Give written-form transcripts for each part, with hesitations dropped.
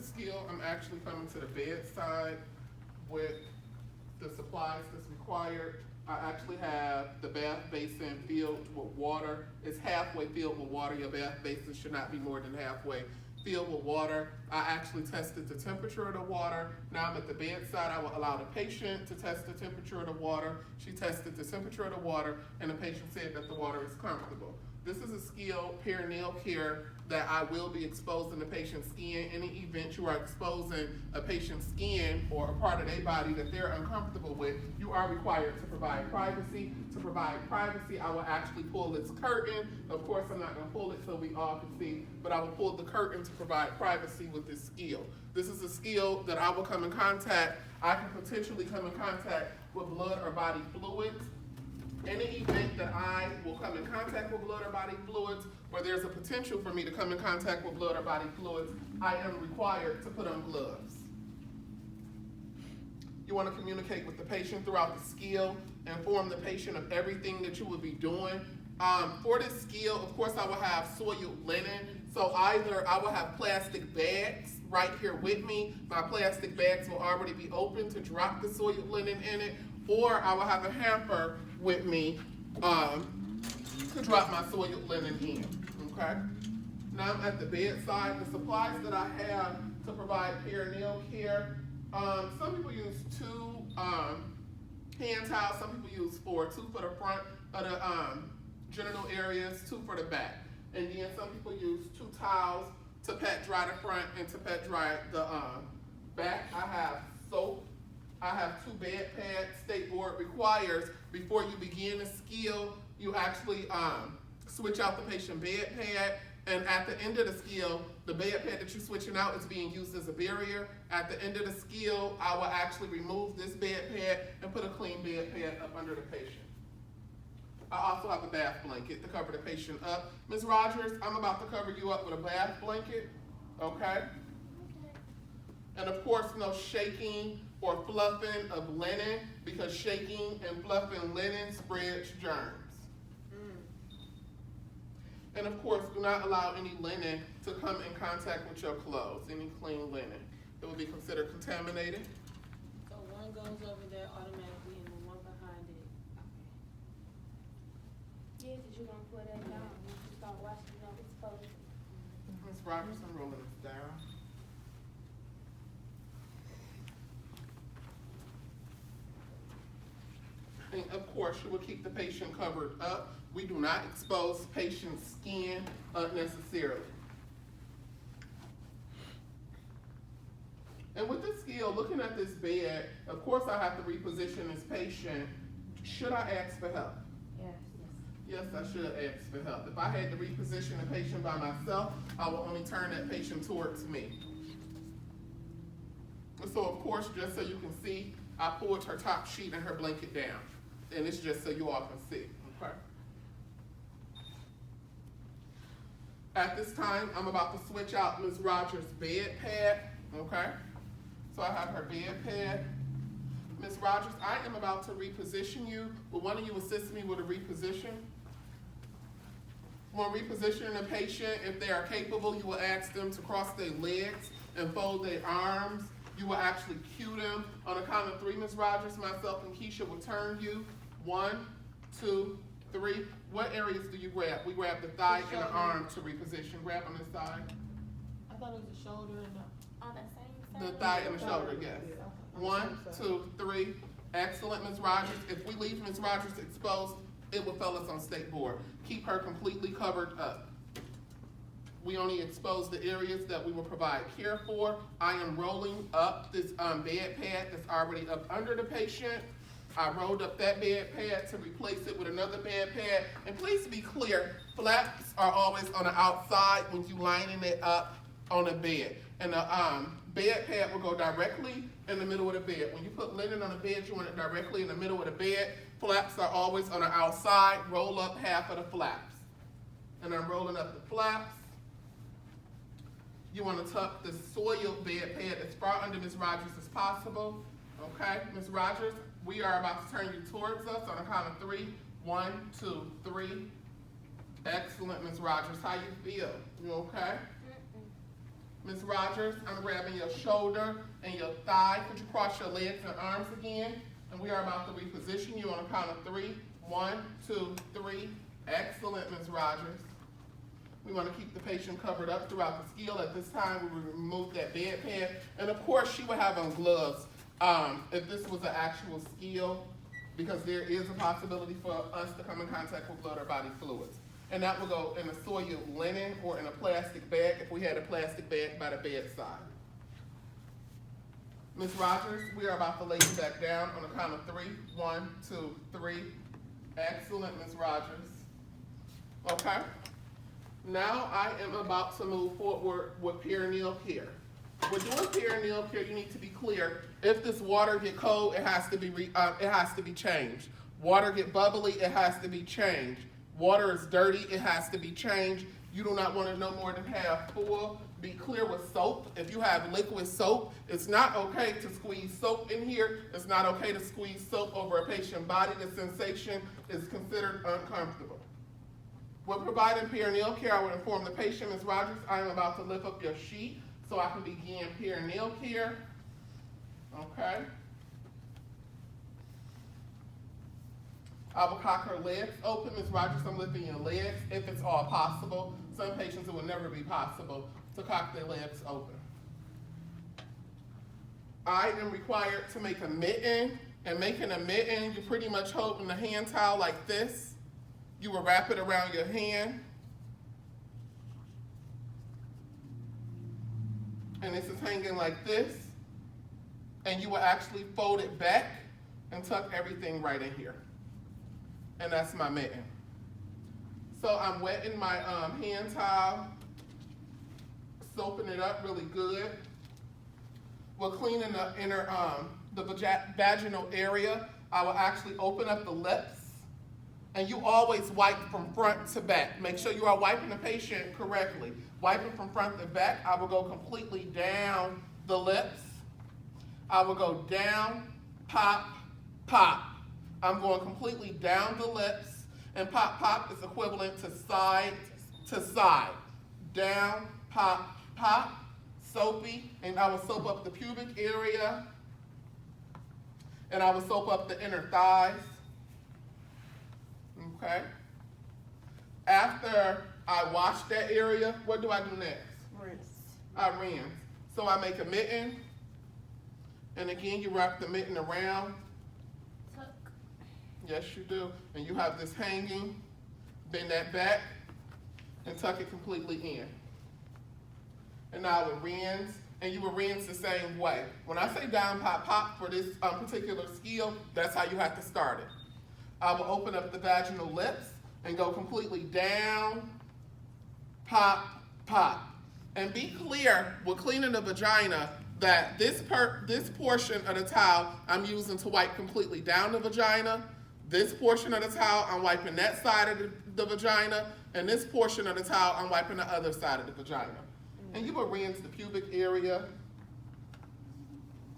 skill, I'm actually coming to the bedside with the supplies that's required. I actually have the bath basin filled with water. It's halfway filled with water. Your bath basin should not be more than halfway filled with water. I actually tested the temperature of the water. Now I'm at the bedside. I will allow the patient to test the temperature of the water. She tested the temperature of the water, and the patient said that the water is comfortable. This is a skill, perineal care, that I will be exposing the patient's skin. Any event you are exposing a patient's skin or a part of their body that they're uncomfortable with, you are required to provide privacy. To provide privacy, I will actually pull this curtain. Of course, I'm not going to pull it so we all can see, but I will pull the curtain to provide privacy with this skill. This is a skill that I will come in contact. I can potentially come in contact with blood or body fluids. Any event that I will come in contact with blood or body fluids, where there's a potential for me to come in contact with blood or body fluids, I am required to put on gloves. You want to communicate with the patient throughout the skill, inform the patient of everything that you will be doing. For this skill, of course, I will have soiled linen. So either I will have plastic bags right here with me. My plastic bags will already be open to drop the soiled linen in it, or I will have a hamper with me to drop my soiled linen in, okay? Now I'm at the bedside. The supplies that I have to provide perineal care, some people use 2 hand towels, some people use 4, 2 for the front of the genital areas, 2 for the back. And then some people use 2 towels to pat dry the front and to pat dry the back. I have soap. I have 2 bed pads. State board requires, before you begin the skill, you actually switch out the patient bed pad, and at the end of the skill, the bed pad that you're switching out is being used as a barrier. At the end of the skill, I will actually remove this bed pad and put a clean bed pad up under the patient. I also have a bath blanket to cover the patient up. Ms. Rogers, I'm about to cover you up with a bath blanket, okay? And of course, no shaking or fluffing of linen, because shaking and fluffing linen spreads germs. And of course, do not allow any linen to come in contact with your clothes, any clean linen. It will be considered contaminated. So one goes over there automatically and the one behind it. Yeah, because you're going to put that down. Once you start washing, you know, it's supposed to. Ms. Rogers, I'm rolling this down. And of course, you will keep the patient covered up. We do not expose patient's skin unnecessarily. And with this skill, looking at this bed, of course I have to reposition this patient. Should I ask for help? Yes, I should ask for help. If I had to reposition the patient by myself, I will only turn that patient towards me. And so of course, just so you can see, I pulled her top sheet and her blanket down. And it's just so you all can see, okay? At this time, I'm about to switch out Ms. Rogers' bed pad, okay? So I have her bed pad. Ms. Rogers, I am about to reposition you. Will one of you assist me with a reposition? When repositioning a patient, if they are capable, you will ask them to cross their legs and fold their arms. You will actually cue them. On the count of 3, Ms. Rogers, myself and Keisha will turn you. 1, 2, 3. What areas do you grab? We grab the thigh and the arm to reposition. Grab on this side. I thought it was the shoulder and the... On that same side? The thigh and the shoulder, yes. 1, 2, 3. Excellent, Ms. Rogers. If we leave Ms. Rogers exposed, it will fail us on state board. Keep her completely covered up. We only expose the areas that we will provide care for. I am rolling up this bed pad that's already up under the patient. I rolled up that bed pad to replace it with another bed pad. And please be clear, flaps are always on the outside when you lining it up on a bed. And the bed pad will go directly in the middle of the bed. When you put linen on the bed, you want it directly in the middle of the bed. Flaps are always on the outside. Roll up half of the flaps. And I'm rolling up the flaps. You want to tuck the soiled bed pad as far under Ms. Rogers as possible. Okay, Ms. Rogers, we are about to turn you towards us on a count of 3. 1, 2, 3. Excellent, Ms. Rogers. How you feel? You okay? Ms. Rogers, I'm grabbing your shoulder and your thigh. Could you cross your legs and arms again? And we are about to reposition you on a count of 3. 1, 2, 3. Excellent, Ms. Rogers. We want to keep the patient covered up throughout the skill. At this time, we will remove that bed pad. And of course, she would have on gloves if this was an actual skill, because there is a possibility for us to come in contact with blood or body fluids. And that will go in a soiled linen or in a plastic bag if we had a plastic bag by the bedside. Ms. Rogers, we are about to lay you back down on a count of 3. 1, 2, 3. Excellent, Ms. Rogers. Okay. Now I am about to move forward with perineal care. With doing perineal care, you need to be clear. If this water get cold, it has to be changed. Water get bubbly, it has to be changed. Water is dirty, it has to be changed. You do not want it no more than half full. Be clear with soap. If you have liquid soap, it's not okay to squeeze soap in here. It's not okay to squeeze soap over a patient's body. The sensation is considered uncomfortable. When providing perineal care, I would inform the patient, Ms. Rogers, I am about to lift up your sheet so I can begin perineal care. Okay. I will cock her legs open. Ms. Rogers, I'm lifting your legs if it's all possible. Some patients, it will never be possible to cock their legs open. I am required to make a mitten, and making a mitten, you're pretty much holding the hand towel like this. You will wrap it around your hand. And this is hanging like this. And you will actually fold it back and tuck everything right in here. And that's my mitten. So I'm wetting my hand towel, soaping it up really good. We're cleaning the inner, the vaginal area. I will actually open up the lips. And you always wipe from front to back. Make sure you are wiping the patient correctly. Wiping from front to back, I will go completely down the lips. I will go down, pop, pop. I'm going completely down the lips, and pop, pop is equivalent to side to side. Down, pop, pop, soapy, and I will soap up the pubic area, and I will soap up the inner thighs. Okay. After I wash that area, what do I do next? Rinse. I rinse. So I make a mitten, and again, you wrap the mitten around. Tuck. Yes, you do. And you have this hanging, bend that back, and tuck it completely in. And now I will rinse, and you will rinse the same way. When I say down, pop, pop for this particular skill, that's how you have to start it. I will open up the vaginal lips and go completely down, pop, pop. And be clear with cleaning the vagina that this portion of the towel I'm using to wipe completely down the vagina. This portion of the towel, I'm wiping that side of the vagina. And this portion of the towel, I'm wiping the other side of the vagina. And you will rinse the pubic area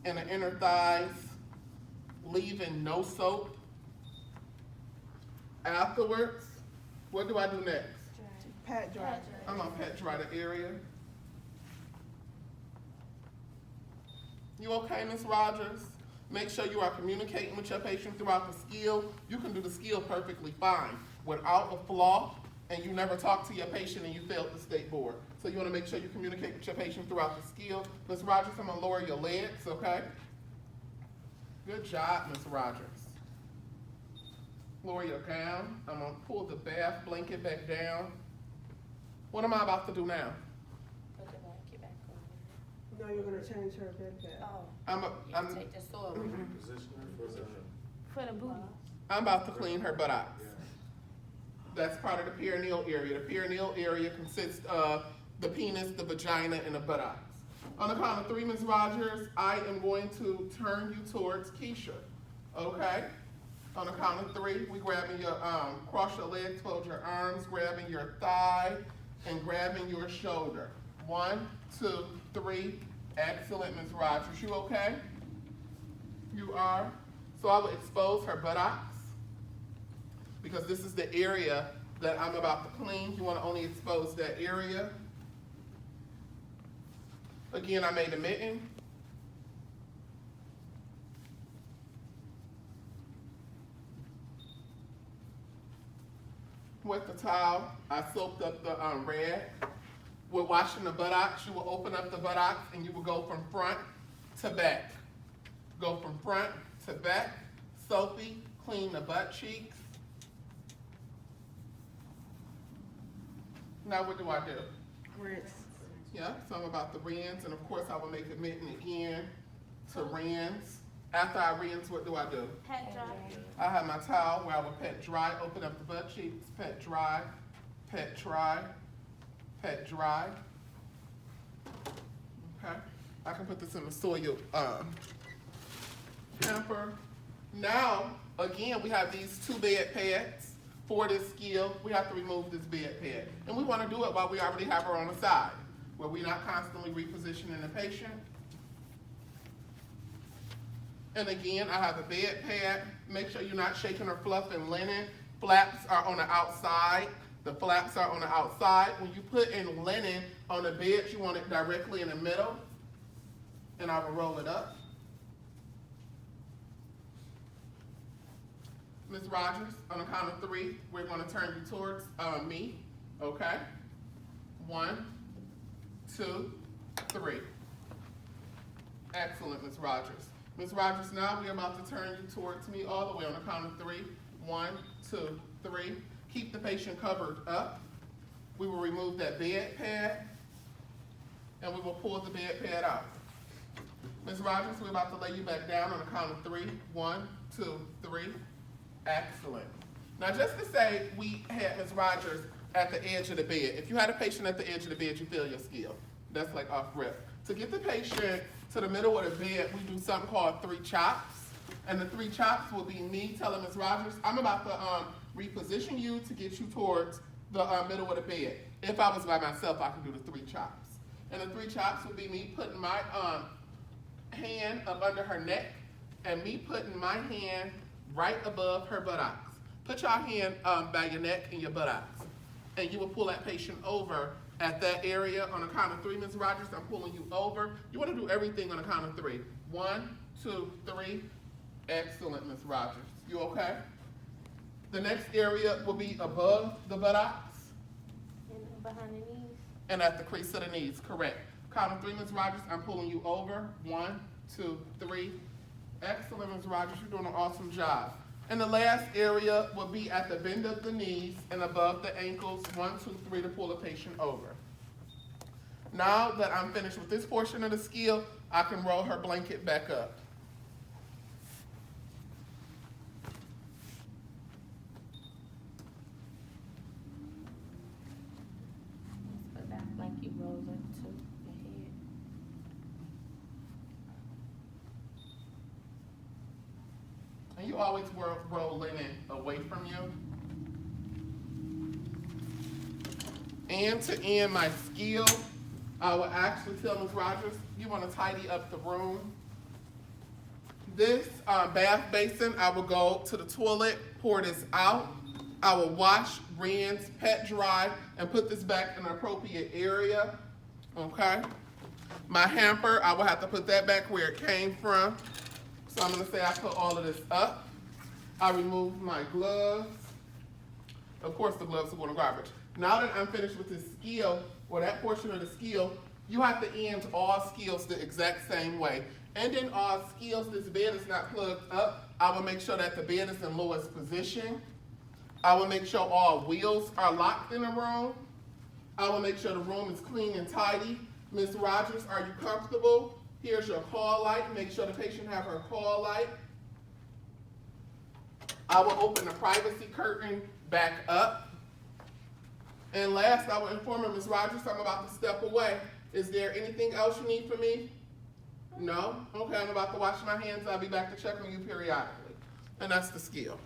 and the inner thighs, leaving no soap. Afterwards, what do I do next? Pat dry. I'm gonna pat dry the area. You okay, Ms. Rogers? Make sure you are communicating with your patient throughout the skill. You can do the skill perfectly fine without a flaw, and you never talk to your patient and you failed the state board. So you wanna make sure you communicate with your patient throughout the skill. Ms. Rogers, I'm gonna lower your legs, okay? Good job, Ms. Rogers. Lower your gown. I'm gonna pull the bath blanket back down. What am I about to do now? Put the blanket back on. No, you're gonna change her bed pad. Oh, I'm take the soil. For the booty. about to clean her buttocks. That's part of the perineal area. The perineal area consists of the penis, the vagina, and the buttocks. On the count of 3, Ms. Rogers, I am going to turn you towards Keisha. Okay? On the count of 3, we grabbing your, cross your legs, fold your arms, grabbing your thigh, and grabbing your shoulder. 1, 2, 3. Excellent, Ms. Rogers. You okay? You are. So I will expose her buttocks, because this is the area that I'm about to clean. You want to only expose that area. Again, I made a mitten. With the towel, I soaked up the rag. We're washing the buttocks. You will open up the buttocks and you will go from front to back. Go from front to back. Soapy, clean the butt cheeks. Now what do I do? Rinse. Yeah, so I'm about to rinse, and of course I will make a mitten again to rinse. After I rinse, what do I do? Pat dry. I have my towel where I will pet dry, open up the butt cheeks, pet dry, pet dry, pet dry. Okay, I can put this in the soiled hamper. Now, again, we have these 2 bed pads. For this skill, we have to remove this bed pad. And we want to do it while we already have her on the side, where we're not constantly repositioning the patient. And again, I have a bed pad. Make sure you're not shaking or fluffing linen. Flaps are on the outside. The flaps are on the outside. When you put in linen on the bed, you want it directly in the middle. And I will roll it up. Ms. Rogers, on the count of 3, we're going to turn you towards me. Okay? 1, 2, 3. Excellent, Ms. Rogers. Ms. Rogers, now we're about to turn you towards me all the way on the count of 3. 1, 2, 3. Keep the patient covered up. We will remove that bed pad, and we will pull the bed pad out. Ms. Rogers, we're about to lay you back down on the count of 3. 1, 2, 3. Excellent. Now, just to say we had Ms. Rogers at the edge of the bed. If you had a patient at the edge of the bed, you feel your skill. That's like off rip. To get the patient to the middle of the bed, we do something called 3 chops. And the 3 chops will be me telling Ms. Rogers, I'm about to reposition you to get you towards the middle of the bed. If I was by myself, I could do the 3 chops. And the 3 chops would be me putting my hand up under her neck and me putting my hand right above her buttocks. Put your hand by your neck and your buttocks. And you will pull that patient over at that area on the count of 3, Ms. Rogers. I'm pulling you over. You want to do everything on the count of 3. 1, 2, 3. Excellent, Ms. Rogers. You okay? The next area will be above the buttocks. And behind the knees. And at the crease of the knees, correct. Count of 3, Ms. Rogers. I'm pulling you over. 1, 2, 3. Excellent, Ms. Rogers. You're doing an awesome job. And the last area will be at the bend of the knees and above the ankles. 1, 2, 3 to pull the patient over. Now that I'm finished with this portion of the skill, I can roll her blanket back up. So that blanket rolls up to the head. And you always roll linen away from you. And to end my skill, I will actually tell Ms. Rogers, you want to tidy up the room. This bath basin, I will go to the toilet, pour this out. I will wash, rinse, pet dry, and put this back in an appropriate area, okay? My hamper, I will have to put that back where it came from. So I'm gonna say I put all of this up. I remove my gloves. Of course the gloves will go in the garbage. Now that I'm finished with this skill, or that portion of the skill, you have to end all skills the exact same way. Ending all skills, this bed is not plugged up. I will make sure that the bed is in lowest position. I will make sure all wheels are locked in the room. I will make sure the room is clean and tidy. Ms. Rogers, are you comfortable? Here's your call light. Make sure the patient have her call light. I will open the privacy curtain back up. And last, I will inform her, Ms. Rogers, I'm about to step away. Is there anything else you need from me? No? Okay, I'm about to wash my hands. I'll be back to check on you periodically. And that's the skill.